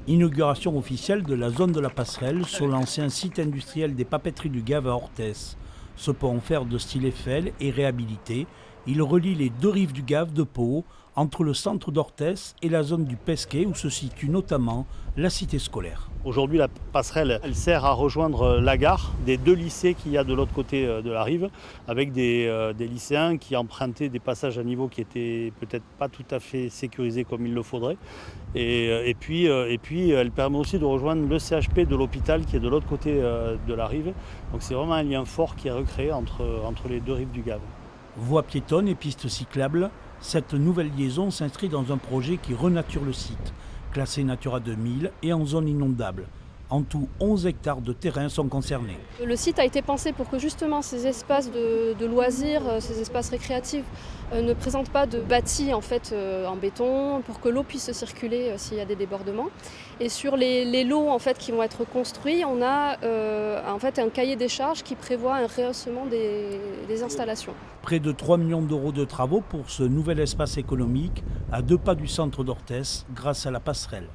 Inauguration officielle de la zone de la Passerelle sur l'ancien site industriel des papeteries du Gave à Orthès. Ce pont en fer de style Eiffel est réhabilité. Il relie les deux rives du Gave de Pau, entre le centre d'Orthès et la zone du Pesquet où se situe notamment la cité scolaire. Aujourd'hui, la passerelle, elle sert à rejoindre la gare des deux lycées qu'il y a de l'autre côté de la rive, avec des lycéens qui empruntaient des passages à niveau qui étaient peut-être pas tout à fait sécurisés comme il le faudrait. Et puis, elle permet aussi de rejoindre le CHP de l'hôpital qui est de l'autre côté de la rive. Donc c'est vraiment un lien fort qui est recréé entre les deux rives du Gave. Voies piétonnes et pistes cyclables, cette nouvelle liaison s'inscrit dans un projet qui renature le site, classé Natura 2000 et en zone inondable. En tout, 11 hectares de terrain sont concernés. Le site a été pensé pour que justement ces espaces de loisirs, ces espaces récréatifs ne présentent pas de bâtis en béton, pour que l'eau puisse circuler s'il y a des débordements. Et sur les lots qui vont être construits, on a un cahier des charges qui prévoit un rehaussement des installations. Près de 3 millions d'euros de travaux pour ce nouvel espace économique à 2 pas du centre d'Orthès grâce à la passerelle.